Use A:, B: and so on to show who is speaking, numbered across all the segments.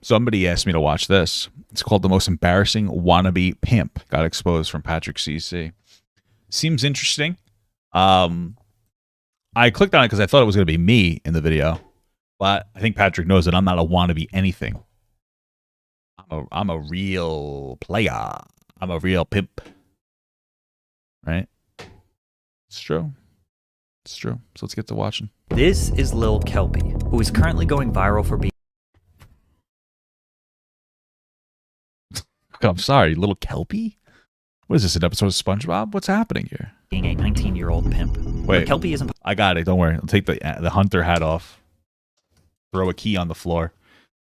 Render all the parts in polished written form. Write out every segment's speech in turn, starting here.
A: Somebody asked me to watch this. It's called The Most Embarrassing Wannabe Pimp. Got exposed from Patrick CC. Seems interesting. I clicked on it because I thought it was going to be me in the video. But I think Patrick knows that I'm not a wannabe anything. I'm a real player. I'm a real pimp. Right? It's true. It's true. So let's get to watching.
B: This is Lil Kelpie, who is currently going viral for being
A: I'm sorry, Little Kelpie? What is this, an episode of SpongeBob? What's happening here?
B: a 19-year-old pimp.
A: Wait,
B: Kelpie isn't.
A: I got it. Don't worry. I'll take the hunter hat off. Throw a key on the floor.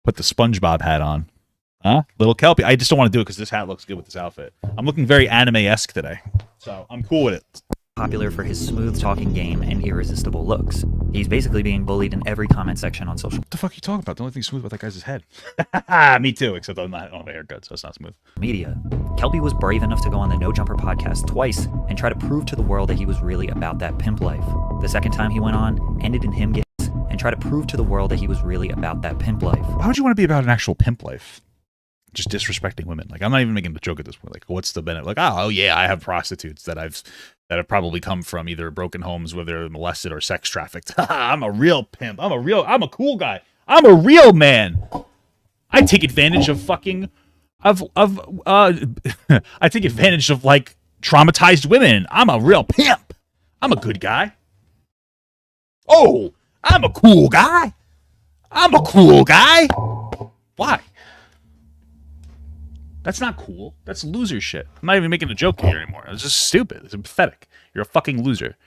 A: Put the SpongeBob hat on. Huh? Little Kelpie. I just don't want to do it because this hat looks good with this outfit. I'm looking very anime-esque today. So I'm cool with it.
B: Popular for his smooth-talking game and irresistible looks. He's basically being bullied in every comment section on social
A: What the fuck are you talking about? The only thing smooth about that guy's his head. Me too, except I don't have a haircut, so it's not smooth.
B: media. Kelpie was brave enough to go on the No Jumper podcast twice and try to prove to the world that he was really about that pimp life. The second time he went on ended in him getting and try to prove to the world that he was really about that pimp life.
A: Why would you want to be about an actual pimp life? Just disrespecting women. Like, I'm not even making the joke at this point. Like, what's the benefit? Like, oh yeah, I have prostitutes that have probably come from either broken homes where they're molested or sex trafficked. I'm a real pimp. I'm a cool guy. I'm a real man. I take advantage of fucking I take advantage of like traumatized women. I'm a real pimp. I'm a good guy. Oh, I'm a cool guy. I'm a cool guy. Why? That's not cool. That's loser shit. I'm not even making a joke here anymore. It's just stupid. It's pathetic. You're a fucking loser.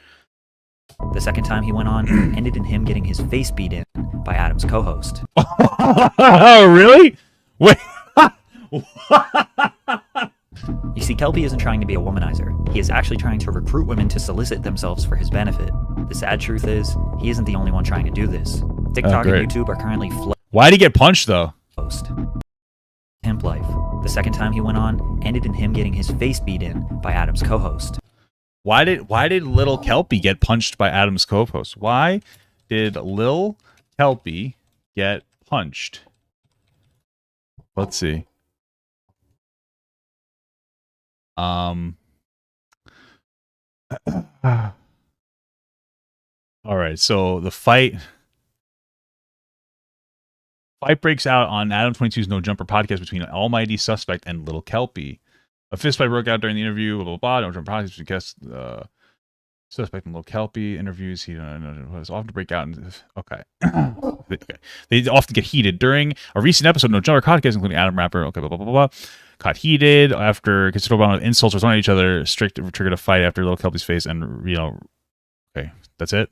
B: The second time he went on ended in him getting his face beat in by Adam's co-host.
A: Oh, really? Wait.
B: You see, Kelpie isn't trying to be a womanizer. He is actually trying to recruit women to solicit themselves for his benefit. The sad truth is, he isn't the only one trying to do this. TikTok and YouTube are currently
A: Why'd he get punched, though?
B: Pimp life. The second time he went on ended in him getting his face beat in by Adam's co-host.
A: Why did Little Kelpie get punched by Adam's co-host? Why did Lil Kelpie get punched? Let's see. All right, so the fight breaks out on Adam 22's No Jumper podcast between Almighty Suspect and Little Kelpie. A fistfight broke out during the interview. Blah blah blah. No Jumper podcast between guest Suspect and Little Kelpie interviews. He was often to break out. Okay. They often get heated during a recent episode of No Jumper podcast, including Adam Rapper. Okay, blah blah blah blah. Got heated after considerable amount of insults were thrown at each other. Strict triggered a fight after Little Kelpie's face, and okay, that's it.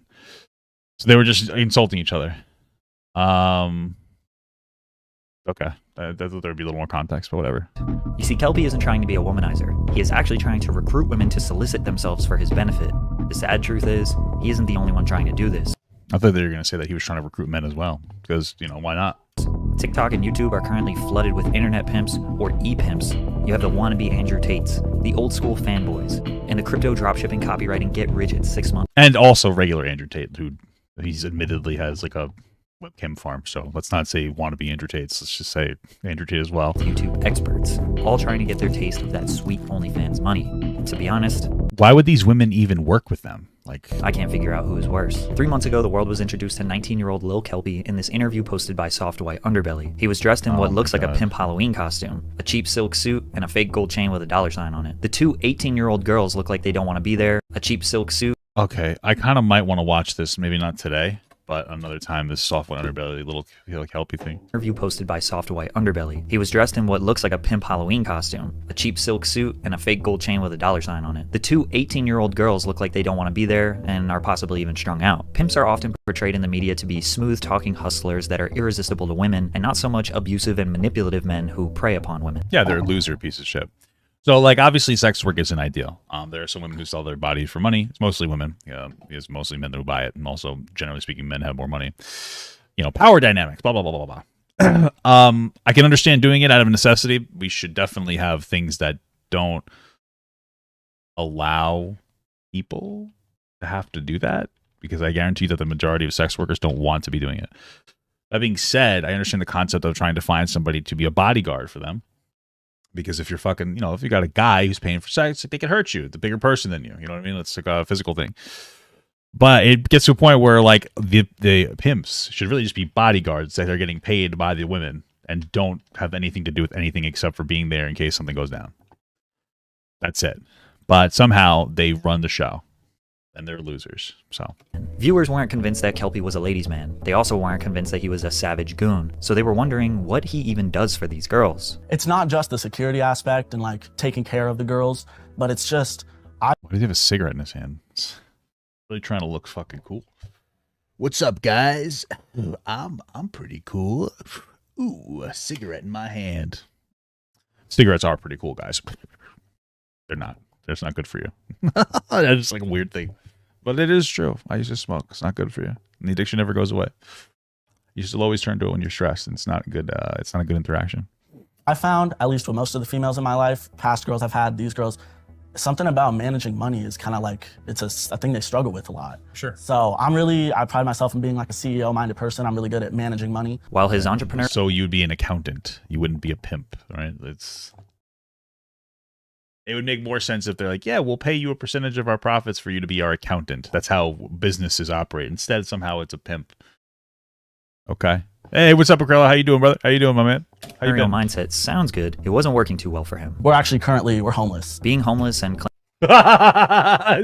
A: So they were just insulting each other. Okay, there would be a little more context, but whatever.
B: You see, Kelpie isn't trying to be a womanizer. He is actually trying to recruit women to solicit themselves for his benefit. The sad truth is, he isn't the only one trying to do this.
A: I thought they were going to say that he was trying to recruit men as well, because, why not?
B: TikTok and YouTube are currently flooded with internet pimps, or e-pimps. You have the wannabe Andrew Tates, the old school fanboys, and the crypto dropshipping copywriting get rich in 6 months.
A: And also regular Andrew Tate, who he's admittedly has like a webcam farm, so let's not say wannabe Andrew Tates. Let's just say Andrew Tate as well.
B: YouTube experts, all trying to get their taste of that sweet OnlyFans money. And to be honest,
A: why would these women even work with them? Like,
B: I can't figure out who is worse. 3 months ago, the world was introduced to 19-year-old Lil Kelpie in this interview posted by Soft White Underbelly. He was dressed in what looks like a pimp Halloween costume, a cheap silk suit, and a fake gold chain with a dollar sign on it. The two 18-year-old girls look like they don't want to be there, a cheap silk suit.
A: Okay, I kind of might want to watch this, maybe not today, but another time, this Soft White Underbelly, Little Kelpie thing.
B: Interview posted by Soft White Underbelly. He was dressed in what looks like a pimp Halloween costume, a cheap silk suit, and a fake gold chain with a dollar sign on it. The two 18-year-old girls look like they don't want to be there and are possibly even strung out. Pimps are often portrayed in the media to be smooth-talking hustlers that are irresistible to women, and not so much abusive and manipulative men who prey upon women.
A: Yeah, they're a loser piece of shit. So, like, obviously, sex work isn't ideal. There are some women who sell their bodies for money. It's mostly women. It's mostly men who buy it. And also, generally speaking, men have more money. Power dynamics, blah, blah, blah, blah, blah. I can understand doing it out of necessity. We should definitely have things that don't allow people to have to do that, because I guarantee that the majority of sex workers don't want to be doing it. That being said, I understand the concept of trying to find somebody to be a bodyguard for them. Because if you're fucking, if you got a guy who's paying for sex, they can hurt you. The bigger person than you. You know what I mean? It's like a physical thing. But it gets to a point where like the pimps should really just be bodyguards that are getting paid by the women and don't have anything to do with anything except for being there in case something goes down. That's it. But somehow they run the show. And they're losers. So
B: viewers weren't convinced that Kelpie was a ladies' man. They also weren't convinced that he was a savage goon. So they were wondering what he even does for these girls.
C: It's not just the security aspect and like taking care of the girls, but it's just
A: why does he have a cigarette in his hand? It's really trying to look fucking cool.
D: What's up, guys? I'm pretty cool. Ooh, a cigarette in my hand.
A: Cigarettes are pretty cool, guys. They're not. It's not good for you. That's just like a weird thing. But it is true. I used to smoke. It's not good for you. And the addiction never goes away. You should always turn to it when you're stressed. And it's not good. It's not a good interaction.
C: I found, at least with most of the females in my life, past girls I've had, these girls, something about managing money is kind of like, it's a thing they struggle with a lot.
E: Sure.
C: So I pride myself in being like a CEO-minded person. I'm really good at managing money.
B: While his entrepreneur...
A: So you'd be an accountant. You wouldn't be a pimp, right? It would make more sense if they're like, yeah, we'll pay you a percentage of our profits for you to be our accountant. That's how businesses operate. Instead, somehow it's a pimp. Okay. Hey, what's up, Acrella? How you doing, brother? How you doing, my man? How you doing?
B: Mindset sounds good. It wasn't working too well for him.
C: We're actually we're homeless.
B: Being homeless and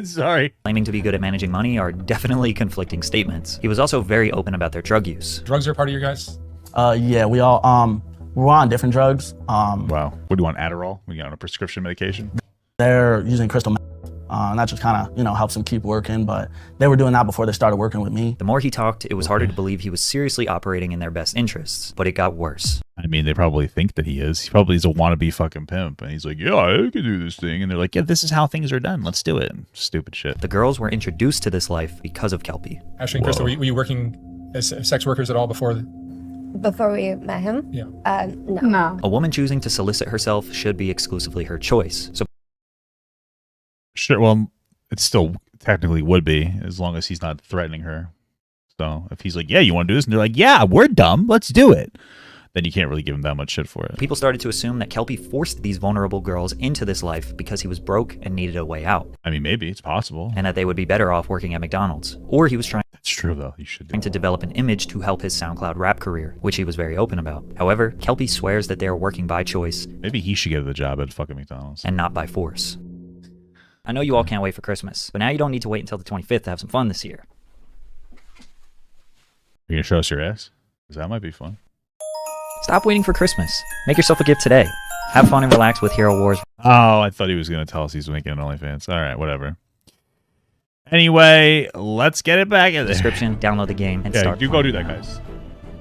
A: sorry,
B: claiming to be good at managing money are definitely conflicting statements. He was also very open about their drug use.
E: Drugs are part of your guys?
C: Yeah, we all we're on different drugs.
A: Wow. What do you want, Adderall? We on a prescription medication?
C: They're using crystal meth. And that just kind of, helps them keep working. But they were doing that before they started working with me.
B: The more he talked, it was harder to believe he was seriously operating in their best interests. But it got worse.
A: I mean, they probably think that he is. He probably is a wannabe fucking pimp. And he's like, yeah, I can do this thing. And they're like, yeah, this is how things are done. Let's do it. Stupid shit.
B: The girls were introduced to this life because of Kelpie.
E: Ashley and Crystal, were you working as sex workers at all before
F: we met him?
E: Yeah.
F: No.
B: A woman choosing to solicit herself should be exclusively her choice. So
A: sure, well, it still technically would be, as long as he's not threatening her. So if he's like, yeah, you want to do this? And they're like, yeah, we're dumb. Let's do it. Then you can't really give him that much shit for it.
B: People started to assume that Kelpie forced these vulnerable girls into this life because he was broke and needed a way out.
A: I mean, maybe. It's possible.
B: And that they would be better off working at McDonald's. Or he was trying
A: That's true, though. You should
B: to develop an image to help his SoundCloud rap career, which he was very open about. However, Kelpie swears that they are working by choice.
A: Maybe he should get the job at fucking McDonald's.
B: And not by force. I know you all can't wait for Christmas, but now you don't need to wait until the 25th to have some fun this year.
A: You're going to show us your ass? Because that might be fun.
B: Stop waiting for Christmas. Make yourself a gift today. Have fun and relax with Hero Wars.
A: Oh, I thought he was going to tell us he's making an OnlyFans. All right, whatever. Anyway, let's get it back in there.
B: Description, download the game, and
A: Yeah,
B: start
A: you go do that, guys.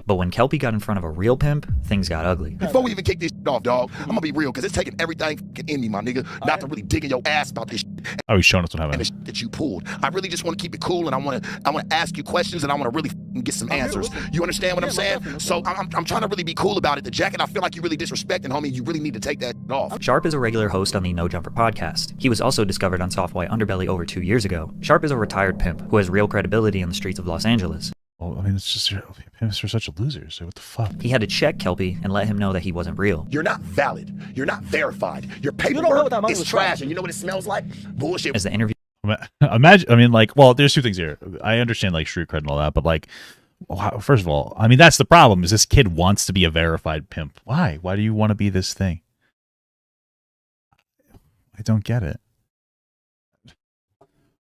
B: But when Kelpie got in front of a real pimp, things got ugly.
D: Before we even kick this off, dog, I'm gonna be real, because it's taking everything in me, my nigga, not to really dig in your ass about this
A: Oh, he's showing us what
D: and
A: happened.
D: the that you pulled. I really just want to keep it cool, and I want to ask you questions, and I want to really get some answers. You understand what I'm saying? So I'm trying to really be cool about it. The jacket, I feel like you really disrespecting, homie. You really need to take that off.
B: Sharp is a regular host on the No Jumper podcast. He was also discovered on Soft White Underbelly over 2 years ago. Sharp is a retired pimp who has real credibility in the streets of Los Angeles.
A: Well, I mean, it's just pimps are such losers. So what the fuck?
B: He had to check Kelpie and let him know that he wasn't real.
D: You're not valid. You're not verified. Your paperwork
C: know what that money
D: is
C: was
D: trash,
C: from.
D: and you know what it smells like? Bullshit.
B: As the interview
A: Imagine, I mean, like, well, there's two things here. I understand, like, street cred and all that, but, like, first of all, I mean, that's the problem, is this kid wants to be a verified pimp. Why? Why do you want to be this thing? I don't get it.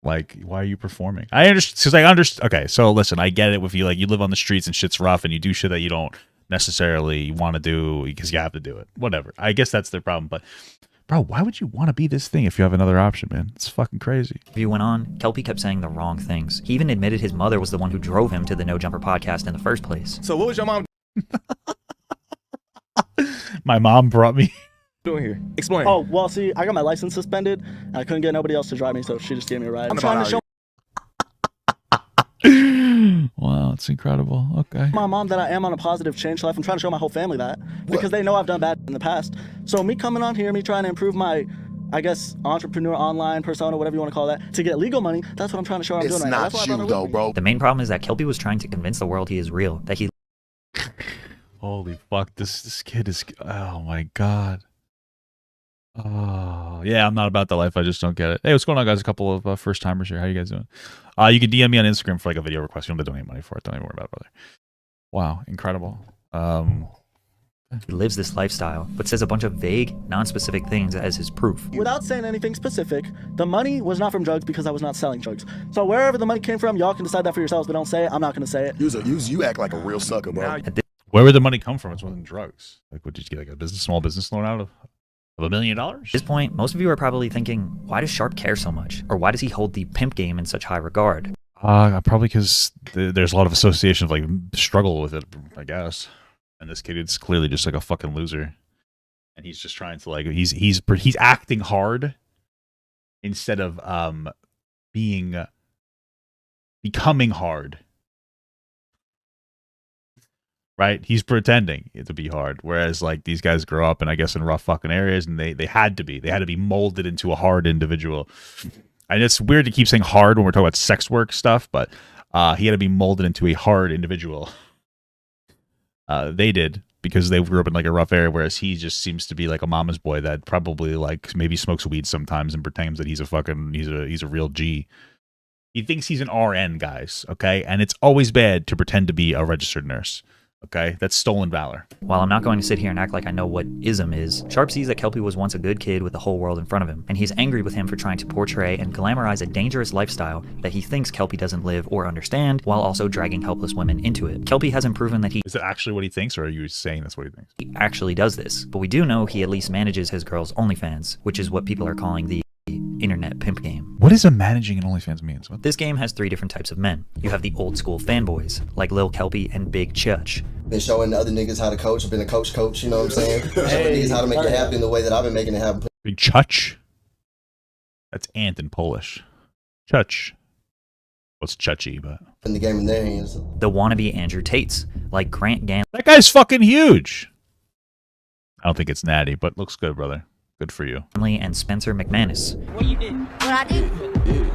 A: Like, why are you performing? I understand, because I understand. Okay, so listen, I get it with you. Like, you live on the streets and shit's rough, and you do shit that you don't necessarily want to do because you have to do it. Whatever. I guess that's their problem. But, bro, why would you want to be this thing if you have another option, man? It's fucking crazy.
B: interview went on, Kelpie kept saying the wrong things. He even admitted his mother was the one who drove him to the No Jumper podcast in the first place.
G: So what was your mom
A: My mom brought me.
G: doing here? Explain.
C: Oh, well, see, I got my license suspended, and I couldn't get nobody else to drive me, so she just gave me a ride. I'm trying to show
A: Wow, it's incredible. Okay.
C: my mom that I am on a positive change life. I'm trying to show my whole family that, because they know I've done bad in the past. So me coming on here, me trying to improve my, I guess, entrepreneur online persona, whatever you want to call that, to get legal money, that's what I'm trying to show I'm
D: It's
C: doing right now.
D: not
C: That's why I
D: you,
C: brought her
D: though,
C: with me.
D: bro.
B: The main problem is that Kelpie was trying to convince the world he is real, that he
A: Holy fuck, this kid is, oh my god. Oh, yeah, I'm not about that life. I just don't get it. Hey, what's going on, guys? A couple of first timers here. How you guys doing? You can DM me on Instagram for like a video request. You don't have to donate money for it. Don't even worry about it, brother. Wow, incredible.
B: He lives this lifestyle, but says a bunch of vague, non-specific things as his proof.
C: Without saying anything specific, the money was not from drugs because I was not selling drugs. So wherever the money came from, y'all can decide that for yourselves, but don't say it. I'm not going to say it.
D: You act like a real sucker, bro.
A: Where would the money come from? It's wasn't drugs. Like, what did you get? Like a small business loan out of $1 million?
B: At this point, most of you are probably thinking, why does Sharp care so much? Or why does he hold the pimp game in such high regard?
A: Probably because there's a lot of association of like struggle with it, I guess. And this kid is clearly just like a fucking loser, and he's just trying to like he's acting hard instead of becoming hard. Right? He's pretending it to be hard, whereas like these guys grow up and I guess in rough fucking areas, and they had to be molded into a hard individual. And it's weird to keep saying hard when we're talking about sex work stuff, but he had to be molded into a hard individual. They did, because they grew up in like a rough area, whereas he just seems to be like a mama's boy that probably like maybe smokes weed sometimes and pretends that he's a real G. He thinks he's an RN, guys, okay? And it's always bad to pretend to be a registered nurse. Okay, that's stolen valor.
B: While I'm not going to sit here and act like I know what ism is, Sharp sees that Kelpie was once a good kid with the whole world in front of him, and he's angry with him for trying to portray and glamorize a dangerous lifestyle that he thinks Kelpie doesn't live or understand, while also dragging helpless women into it. Kelpie hasn't proven that he
A: Is it actually what he thinks, or are you saying that's what he thinks?
B: actually does this, but we do know he at least manages his girls' OnlyFans, which is what people are calling the internet pimp game.
A: What is a managing an OnlyFans means? What?
B: This game has 3 different types of men. You have the old school fanboys, like Lil Kelpie and Big Chutch.
H: Been showing the other niggas how to coach. I've been a coach, you know what I'm saying? Showing niggas how to make it happen the way that I've been making it happen.
A: Big Chutch? That's ant in Polish. Chutch. Well, it's Chuchy, but...
H: In the game in their hands.
B: The wannabe Andrew Tates, like Grant Ganley.
A: That guy's fucking huge! I don't think it's natty, but looks good, brother. Good for you.
B: And Spencer McManus.
I: What you do? What I do?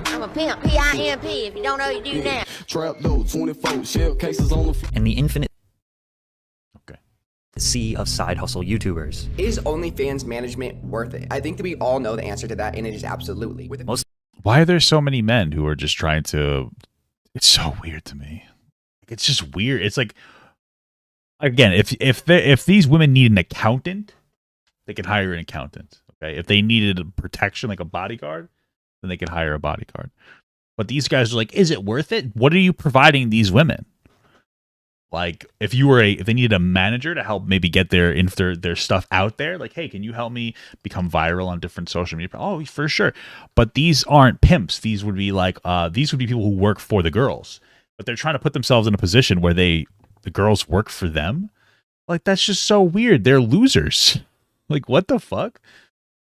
I: I'm a pimp, P-I-M-P. If you don't know, you do now.
J: Trap load, 24 shell cases on the
B: And the infinite sea of side hustle YouTubers.
K: Is OnlyFans management worth it? I think that we all know the answer to that, and it is absolutely.
A: Why are there so many men who are just trying to... It's so weird to me. It's just weird. It's like... Again, if these women need an accountant, they can hire an accountant. Okay, if they needed a protection like a bodyguard, then they could hire a bodyguard. But these guys are like, is it worth it? What are you providing these women? Like, if they needed a manager to help maybe get their stuff out there, like, hey, can you help me become viral on different social media? Oh, for sure. But these aren't pimps. These would be like people who work for the girls. But they're trying to put themselves in a position where the girls work for them. Like, that's just so weird. They're losers. Like, what the fuck?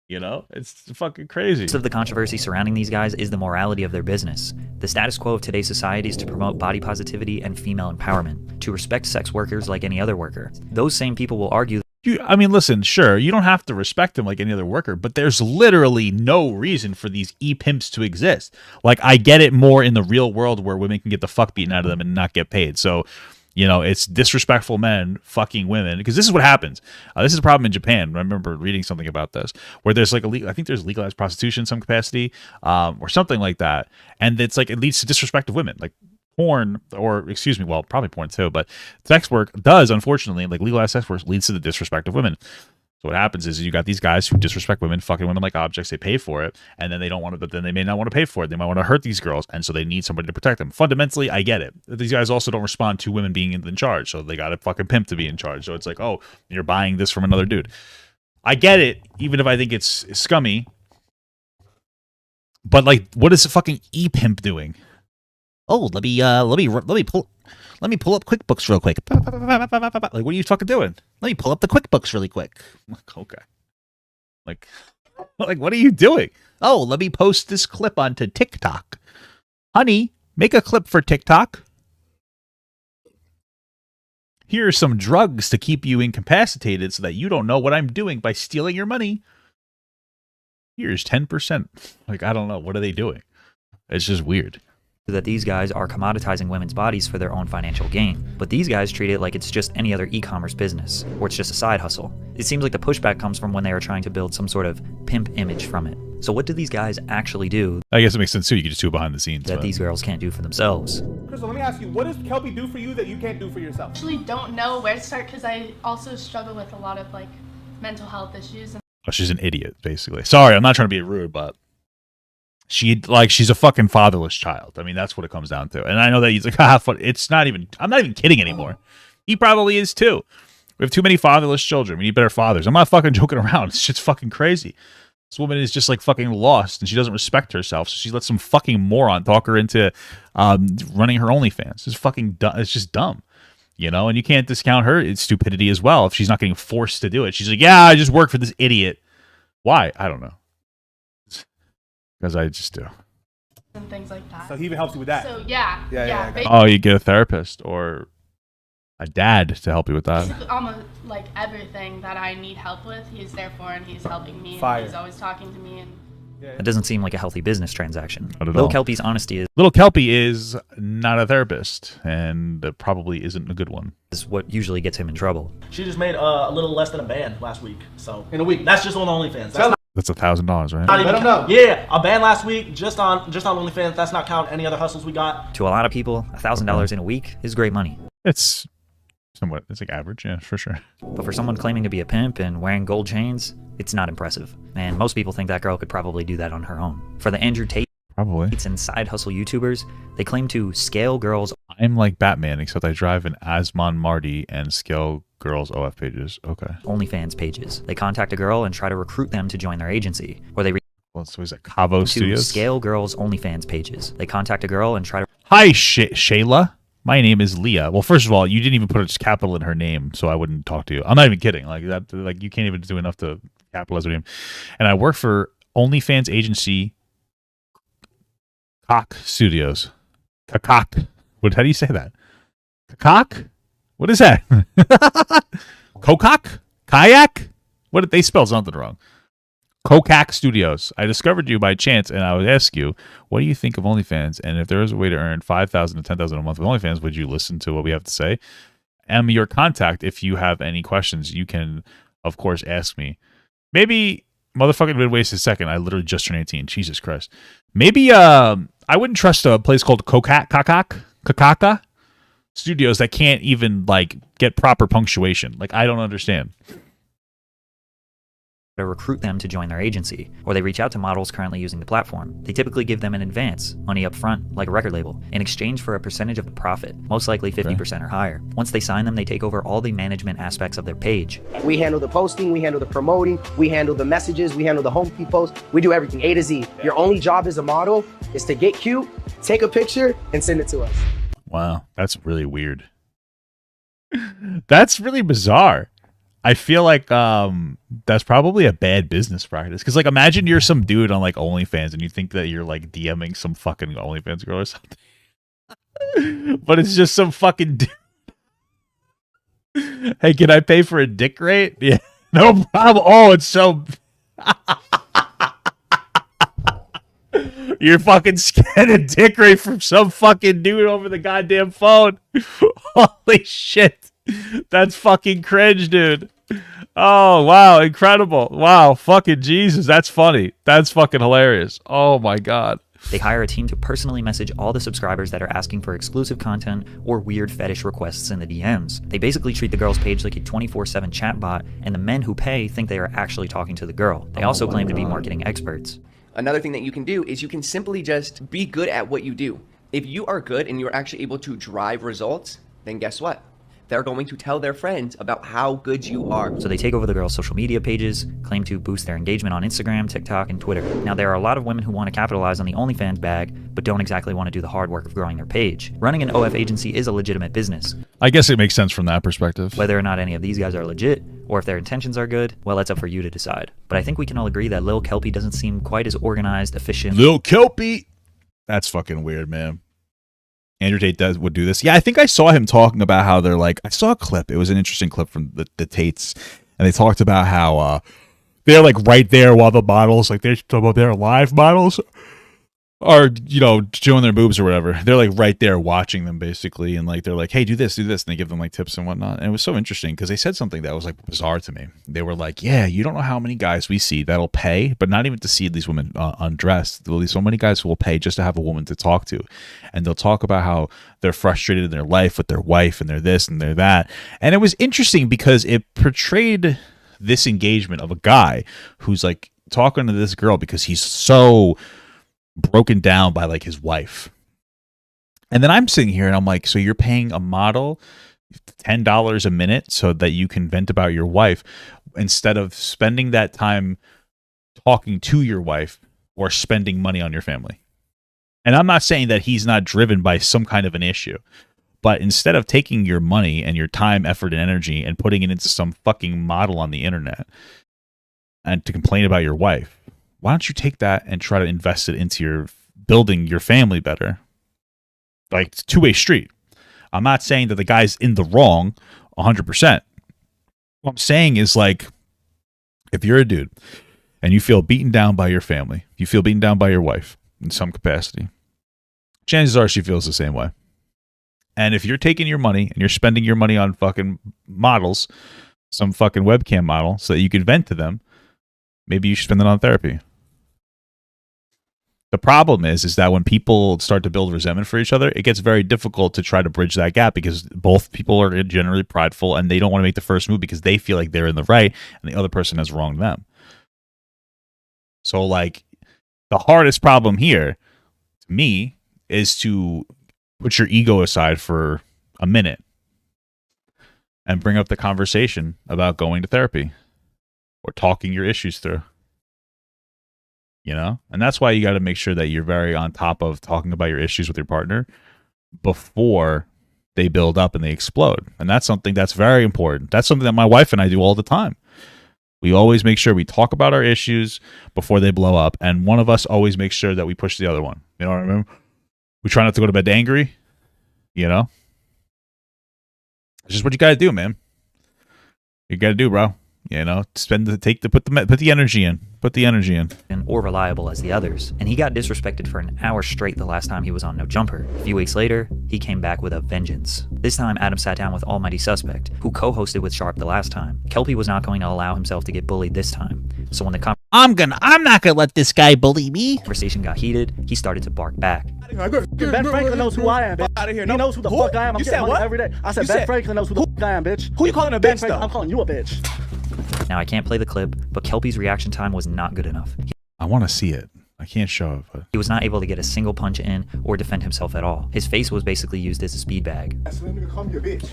A: You know, it's fucking crazy.
B: Most of the controversy surrounding these guys is the morality of their business. The status quo of today's society is to promote body positivity and female empowerment, to respect sex workers like any other worker. Those same people will argue
A: I mean, listen, sure, you don't have to respect them like any other worker, but there's literally no reason for these e-pimps to exist. Like, I get it more in the real world where women can get the fuck beaten out of them and not get paid. So, you know, it's disrespectful men fucking women, because this is what happens. This is a problem in Japan. I remember reading something about this, where there's like I think there's legalized prostitution in some capacity, or something like that, and it's like it leads to disrespect of women, like porn, or excuse me, well, probably porn too, but sex work does, unfortunately, like legalized sex work leads to the disrespect of women. So what happens is you got these guys who disrespect women, fucking women like objects. They pay for it, and then they don't want to. But then they may not want to pay for it. They might want to hurt these girls, and so they need somebody to protect them. Fundamentally, I get it. These guys also don't respond to women being in charge, so they got a fucking pimp to be in charge. So it's like, oh, you're buying this from another dude. I get it, even if I think it's scummy. But like, what is a fucking e-pimp doing? Oh, let me pull up QuickBooks real quick. Like, what are you fucking doing? Let me pull up the QuickBooks really quick. Like, okay. Like, what are you doing? Oh, let me post this clip onto TikTok. Honey, make a clip for TikTok. Here are some drugs to keep you incapacitated so that you don't know what I'm doing by stealing your money. Here's 10%. Like, I don't know. What are they doing? It's just weird.
B: that these guys are commoditizing women's bodies for their own financial gain. But these guys treat it like it's just any other e-commerce business, or it's just a side hustle. It seems like the pushback comes from when they are trying to build some sort of pimp image from it. So what do these guys actually do?
A: I guess it makes sense too. You can just do it behind the scenes.
B: That these girls can't do for themselves.
G: Crystal, let me ask you, what does Kelpie do for you that you can't do for yourself?
L: I actually don't know where to start because I also struggle with a lot of like mental health issues.
A: Oh, she's an idiot, basically. Sorry, I'm not trying to be rude, but she's a fucking fatherless child. I mean, that's what it comes down to. And I know that he's like, it's not even, I'm not even kidding anymore. He probably is too. We have too many fatherless children. We need better fathers. I'm not fucking joking around. It's just fucking crazy. This woman is just like fucking lost and she doesn't respect herself. So she lets some fucking moron talk her into running her OnlyFans. It's fucking dumb. It's just dumb. You know, and you can't discount her stupidity as well if she's not getting forced to do it. She's like, yeah, I just work for this idiot. Why? I don't know. Because I just do.
L: And things like that.
G: So he even helps you with that?
L: So yeah.
A: Oh, you get a therapist or a dad to help you with that.
L: Almost like everything that I need help with, he's there for and he's helping me.
B: Fire.
L: And he's always talking to me. And
B: It doesn't seem like a healthy business transaction.
A: Not at
B: Lil
A: all.
B: Kelpie's honesty is
A: Little Kelpie is not a therapist and probably isn't a good one.
B: Is what usually gets him in trouble.
C: She just made a little less than a band last week. So in a week, that's just on OnlyFans.
A: That's $1,000, right?
C: Not even yeah, a band last week just on OnlyFans. That's not counting any other hustles we got.
B: To a lot of people, $1,000 in a week is great money.
A: It's somewhat, it's like average, yeah, for sure.
B: But for someone claiming to be a pimp and wearing gold chains, it's not impressive. And most people think that girl could probably do that on her own. For the Andrew Tate and side hustle YouTubers, they claim to scale girls.
A: I'm like Batman, except I drive an Asmon Marty and scale girls' OF pages. Okay.
B: OnlyFans pages. They contact a girl and try to recruit them to join their agency. Or they
A: Well, so is that Cabo Studios?
B: Scale girls' OnlyFans pages. They contact a girl and try to...
A: Hi, Shayla. My name is Leah. Well, first of all, you didn't even put a capital in her name, so I wouldn't talk to you. I'm not even kidding. Like that. Like you can't even do enough to capitalize her name. And I work for OnlyFans agency Cock Studios. Kakak. How do you say that? Kakak? What is that? Kokak? Kayak? What did they spell something wrong? Kokak Studios. I discovered you by chance, and I would ask you, what do you think of OnlyFans? And if there was a way to earn $5,000 to $10,000 a month with OnlyFans, would you listen to what we have to say? I'm your contact. If you have any questions, you can, of course, ask me. Maybe, motherfucking didn't waste a second. I literally just turned 18. Jesus Christ. Maybe, I wouldn't trust a place called Kakaka Studios that can't even, like, get proper punctuation. Like, I don't understand.
B: To recruit them to join their agency, or they reach out to models currently using the platform. They typically give them an advance, money up front, like a record label, in exchange for a percentage of the profit, most likely 50% or higher. Once they sign them, they take over all the management aspects of their page.
K: We handle the posting, we handle the promoting, we handle the messages, we handle the home feed posts, we do everything A to Z. Your only job as a model is to get cute, take a picture, and send it to us.
A: Wow, that's really weird. That's really bizarre. I feel like that's probably a bad business practice. Because, like, imagine you're some dude on, like, OnlyFans and you think that you're, like, DMing some fucking OnlyFans girl or something. But it's just some fucking dude. Hey, can I pay for a dick rate? Yeah, no problem. Oh, it's so... You're fucking scanning a dick rate from some fucking dude over the goddamn phone. Holy shit. That's fucking cringe, dude. Oh, wow. Incredible. Wow. Fucking Jesus. That's funny. That's fucking hilarious. Oh, my God.
B: They hire a team to personally message all the subscribers that are asking for exclusive content or weird fetish requests in the DMs. They basically treat the girl's page like a 24/7 chatbot, and the men who pay think they are actually talking to the girl. They also claim to be marketing experts.
K: Another thing that you can do is you can simply just be good at what you do. If you are good and you're actually able to drive results, then guess what? They're going to tell their friends about how good you are.
B: So they take over the girls' social media pages, claim to boost their engagement on Instagram, TikTok, and Twitter. Now, there are a lot of women who want to capitalize on the OnlyFans bag, but don't exactly want to do the hard work of growing their page. Running an OF agency is a legitimate business.
A: I guess it makes sense from that perspective.
B: Whether or not any of these guys are legit, or if their intentions are good, well, that's up for you to decide. But I think we can all agree that Lil Kelpie doesn't seem quite as organized, efficient.
A: Lil Kelpie! That's fucking weird, man. Andrew Tate would do this. Yeah, I think I saw him talking about how they're like, I saw a clip. It was an interesting clip from the Tates. And they talked about how they're like right there while the models, like they're live models are, you know, showing their boobs or whatever, they're like right there watching them basically, and like they're like, hey, do this, and they give them like tips and whatnot. And it was so interesting because they said something that was like bizarre to me. They were like, yeah, you don't know how many guys we see that'll pay, but not even to see these women undressed. There'll be so many guys who will pay just to have a woman to talk to, and they'll talk about how they're frustrated in their life with their wife, and they're this and they're that. And it was interesting because it portrayed this engagement of a guy who's like talking to this girl because he's so broken down by like his wife. And then I'm sitting here and I'm like, so you're paying a model $10 a minute so that you can vent about your wife instead of spending that time talking to your wife or spending money on your family. And I'm not saying that he's not driven by some kind of an issue, but instead of taking your money and your time, effort, and energy and putting it into some fucking model on the internet and to complain about your wife, why don't you take that and try to invest it into your building your family better? Like, it's a two-way street. I'm not saying that the guy's in the wrong 100%. What I'm saying is, like, if you're a dude and you feel beaten down by your family, you feel beaten down by your wife in some capacity, chances are she feels the same way. And if you're taking your money and you're spending your money on fucking models, some fucking webcam model, so that you can vent to them, maybe you should spend it on therapy. The problem is that when people start to build resentment for each other, it gets very difficult to try to bridge that gap because both people are generally prideful and they don't want to make the first move because they feel like they're in the right and the other person has wronged them. So, like, the hardest problem here, to me, is to put your ego aside for a minute and bring up the conversation about going to therapy or talking your issues through. You know? And that's why you got to make sure that you're very on top of talking about your issues with your partner before they build up and they explode. And that's something that's very important. That's something that my wife and I do all the time. We always make sure we talk about our issues before they blow up. And one of us always makes sure that we push the other one. You know what I mean? We try not to go to bed angry. You know? It's just what you got to do, man. You got to do, bro. You know, put the energy in. Put the energy in.
B: Or reliable as the others, and he got disrespected for an hour straight the last time he was on No Jumper. A few weeks later, he came back with a vengeance. This time, Adam sat down with Almighty Suspect, who co-hosted with Sharp the last time. Kelpie was not going to allow himself to get bullied this time, so when the
M: I'm not gonna let this guy bully me.
B: Conversation got heated, he started to bark back.
C: Ben Franklin knows who I am, bitch.
G: Out of here.
C: He knows who the fuck I am. I'm getting money every day. I said Ben Franklin knows who the fuck I am, bitch.
G: Who you calling a bitch, though?
C: I'm calling you a bitch.
B: Now, I can't play the clip, but Kelpie's reaction time was not good enough.
A: I want to see it. I can't show it, but
B: he was not able to get a single punch in or defend himself at all. His face was basically used as a speed bag.
G: That's when nigga call me a bitch.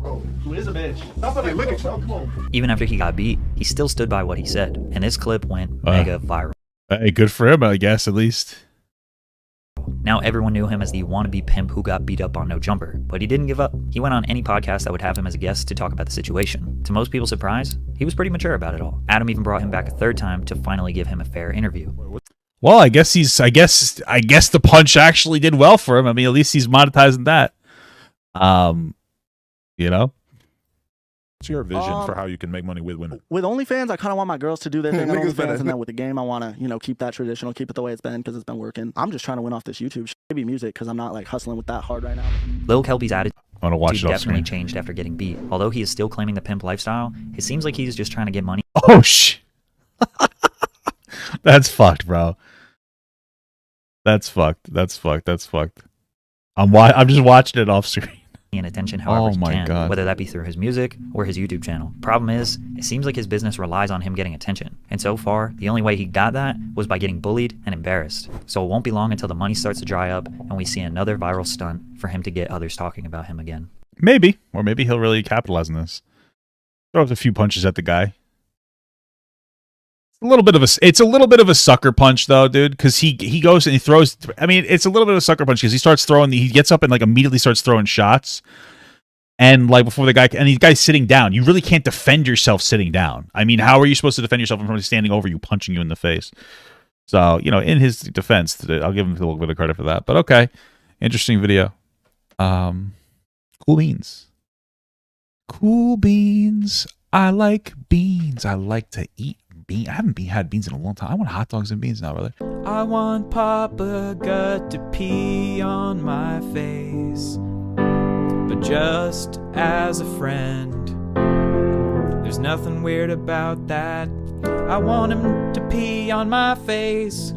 G: Bro,
C: Who is a bitch?
G: stop fucking looking, bro. Come on.
B: Even after he got beat, he still stood by what he said, and this clip went mega viral.
A: hey, good for him, I guess, at least.
B: Now everyone knew him as the wannabe pimp who got beat up on No Jumper, but he didn't give up. He went on any podcast that would have him as a guest to talk about the situation. To most people's surprise, he was pretty mature about it all. Adam even brought him back a third time to finally give him a fair interview.
A: Well, I guess the punch actually did well for him. I mean, at least he's monetizing that. You know?
N: What's your vision for how you can make money with women?
C: With OnlyFans, I kind of want my girls to do their thing on OnlyFans, and then with the game, I want to, keep that traditional, keep it the way it's been because it's been working. I'm just trying to win off this YouTube shit. Maybe music because I'm not like hustling with that hard right now.
B: Lil Kelpie's attitude definitely
A: screen.
B: changed after getting beat. Although he is still claiming the pimp lifestyle, it seems like he's just trying to get money.
A: Oh shit. That's fucked, bro. That's fucked. I'm just watching it off screen.
B: And attention however he can,
A: God.
B: whether that be through his music or his YouTube channel. Problem is, it seems like his business relies on him getting attention, and so far, the only way he got that was by getting bullied and embarrassed. So it won't be long until the money starts to dry up and we see another viral stunt for him to get others talking about him again.
A: Maybe, or maybe he'll really capitalize on this. Throws a few punches at the guy. It's a little bit of a sucker punch though, dude, because he goes and he throws. I mean, it's a little bit of a sucker punch because he gets up and like immediately starts throwing shots, and like before the guy's sitting down. You really can't defend yourself sitting down. I mean, how are you supposed to defend yourself from somebody standing over you, punching you in the face? So in his defense, I'll give him a little bit of credit for that. But okay, interesting video. Cool beans. Cool beans. I like beans. I like to eat bean. I haven't had beans in a long time. I want hot dogs and beans now, brother.
O: I want Papa Gut to pee on my face, but just as a friend. There's nothing weird about that. I want him to pee on my face.